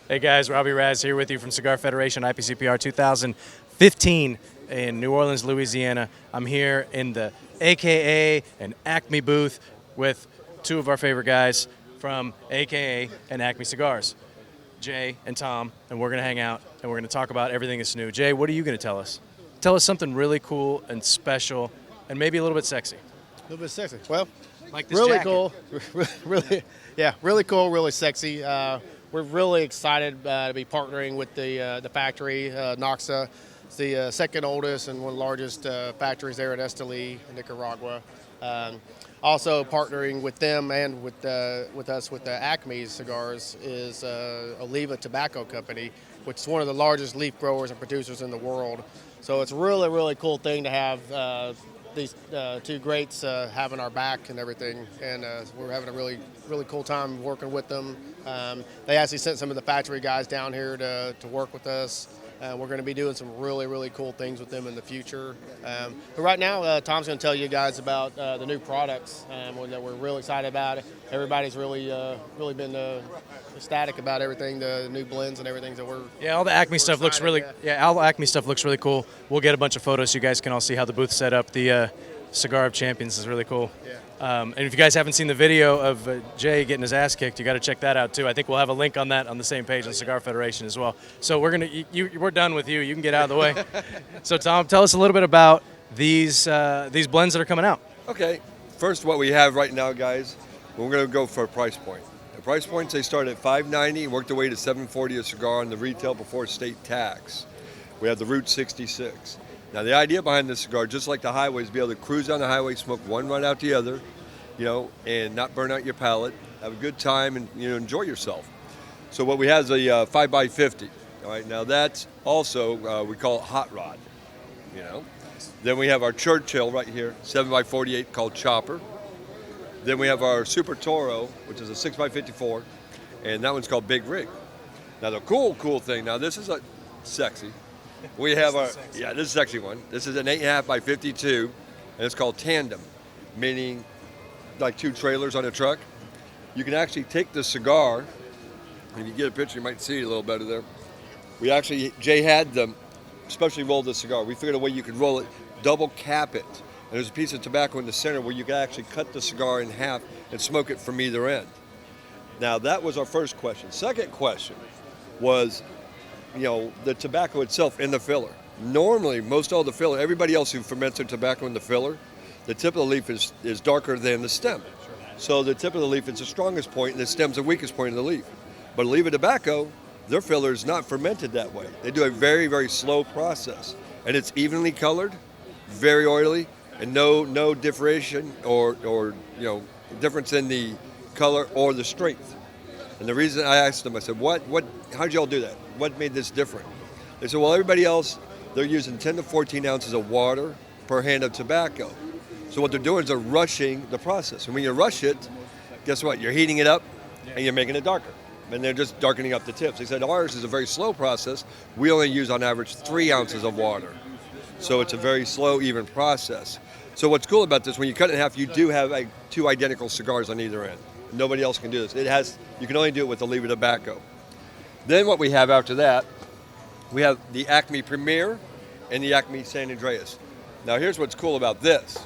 Hey guys, Robbie Raz here with you from Cigar Federation IPCPR 2015 in New Orleans, Louisiana. I'm here in the AKA and Acme booth with two of our favorite guys from AKA and Acme Cigars, Jay and Tom, and we're going to hang out and we're going to talk about everything that's new. Jay, what are you going to tell us? Tell us something really cool and special and maybe a little bit sexy. A little bit sexy. Well, Like this really jacket. cool. Really, yeah, really cool, really sexy. We're really excited to be partnering with the factory, Noxa. It's the second oldest and one of the largest factories there in Esteli, Nicaragua. Also partnering with them and with us with the Acme Cigars is Oliva Tobacco Company, which is one of the largest leaf growers and producers in the world. So it's really, really cool thing to have these two greats having our back and everything, and we're having a really, really cool time working with them. They actually sent some of the factory guys down here to work with us. We're going to be doing some really, really cool things with them in the future. But right now, Tom's going to tell you guys about the new products that we're really excited about. Everybody's really been ecstatic about everything, the new blends and everything that we're. Yeah, all the Acme stuff looks really. Yeah, all the Acme stuff looks really cool. We'll get a bunch of photos so you guys can all see how the booth's set up. The Cigar of Champions is really cool. Yeah. And if you guys haven't seen the video of Jay getting his ass kicked, you got to check that out too. I think we'll have a link on that on the same page on Cigar Federation as well. So we're done with you. You can get out of the way. So Tom, tell us a little bit about these blends that are coming out. Okay, first what we have right now, guys, we're going to go for a price point. The price points, they start at $5.90 and work their way to $7.40 a cigar on the retail before state tax. We have the Route 66. Now the idea behind this cigar, just like the highway, is be able to cruise down the highway, smoke one right out the other, and not burn out your palate, have a good time, and enjoy yourself. So what we have is a 5x50. All right, now that's also we call it hot rod. Then we have our Churchill right here, 7x48, called Chopper. Then we have our Super Toro, which is a 6x54, and that one's called Big Rig. Now the cool thing, now this is a sexy. We have this is a sexy one. This is an 8.5x52, and it's called Tandem, meaning like two trailers on a truck. You can actually take the cigar, and if you get a picture, you might see it a little better there. Jay had them specially roll the cigar. We figured a way you could roll it, double cap it, and there's a piece of tobacco in the center where you could actually cut the cigar in half and smoke it from either end. Now that was our first question. Second question was, the tobacco itself in the filler. Normally, most all the filler, everybody else who ferments their tobacco in the filler, the tip of the leaf is darker than the stem. So the tip of the leaf is the strongest point and the stem's the weakest point of the leaf. But Oliva Tobacco, their filler is not fermented that way. They do a very, very slow process. And it's evenly colored, very oily, and no differentiation or difference in the color or the strength. And the reason I asked them, I said, how'd y'all do that? What made this different? They said, well, everybody else, they're using 10 to 14 ounces of water per hand of tobacco. So what they're doing is they're rushing the process. And when you rush it, guess what? You're heating it up and you're making it darker. And they're just darkening up the tips. They said ours is a very slow process. We only use on average 3 ounces of water. So it's a very slow, even process. So what's cool about this, when you cut it in half, you do have two identical cigars on either end. Nobody else can do this. You can only do it with Oliva Tobacco. Then what we have after that, we have the Acme Premier and the Acme San Andreas. Now here's what's cool about this.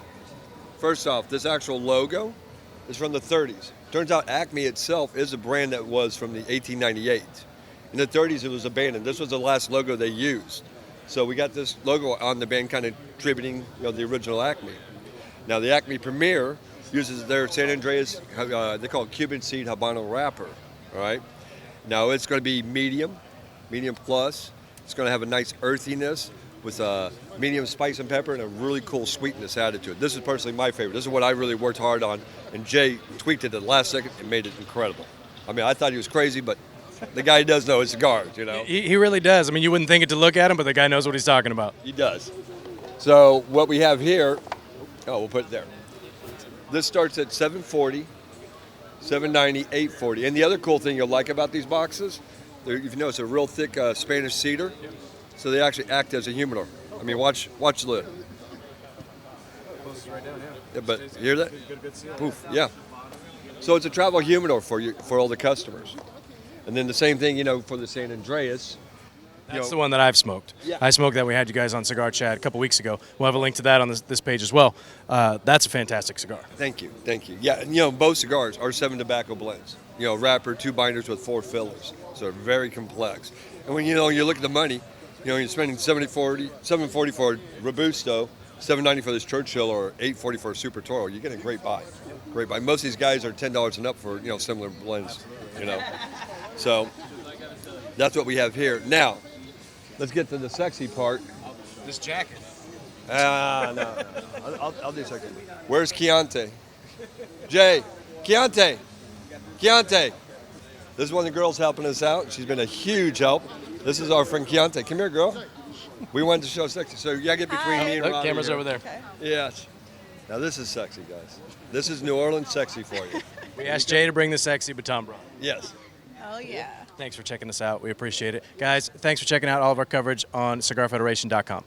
First off, this actual logo is from the 30s. Turns out Acme itself is a brand that was from the 1898. In the 30s, it was abandoned. This was the last logo they used. So we got this logo on the band kind of tributing the original Acme. Now the Acme Premier uses their San Andreas, they call it Cuban seed Habano wrapper, all right? Now it's going to be medium plus. It's going to have a nice earthiness with a medium spice and pepper and a really cool sweetness added to it. This is personally my favorite. This is what I really worked hard on, and Jay tweaked it at the last second and made it incredible. I mean, I thought he was crazy, but the guy does know his cigars, He really does. I mean, you wouldn't think it to look at him, but the guy knows what he's talking about. He does. So what we have here, we'll put it there. This starts at $7.40, $7.90, $8.40. And the other cool thing you'll like about these boxes, if you notice, a real thick Spanish cedar, so they actually act as a humidor. I mean, watch the lid. Right down, yeah, but you hear that? Poof, yeah. So it's a travel humidor for all the customers. And then the same thing, you know, for the San Andreas. That's the one that I've smoked. Yeah. I smoked that we had you guys on Cigar Chat a couple weeks ago. We'll have a link to that on this page as well. That's a fantastic cigar. Thank you, thank you. Yeah, and, you know, both cigars are 7 tobacco blends. You know, wrapper, 2 binders with 4 fillers. So they're very complex. And when, you know, you look at the money, you know, you're spending $740 for a Robusto, $790 for this Churchill, or $840 for a Super Toro. You're getting a great buy. Great buy. Most of these guys are $10 and up for, you know, similar blends, you know. So that's what we have here. Now, let's get to the sexy part. This jacket. No. I'll do a second. Where's Chianti? Jay, Chianti. Chianti. This is one of the girls helping us out. She's been a huge help. This is our friend Chianti. Come here, girl. We wanted to show sexy. So you got to get between me and Look, Robbie camera's here. over there. Okay. Yes. Now this is sexy, guys. This is New Orleans sexy for you. We asked Jay to bring the sexy, but Tom brought it. Yes. Oh, yeah. Thanks for checking us out. We appreciate it. Guys, thanks for checking out all of our coverage on cigarfederation.com.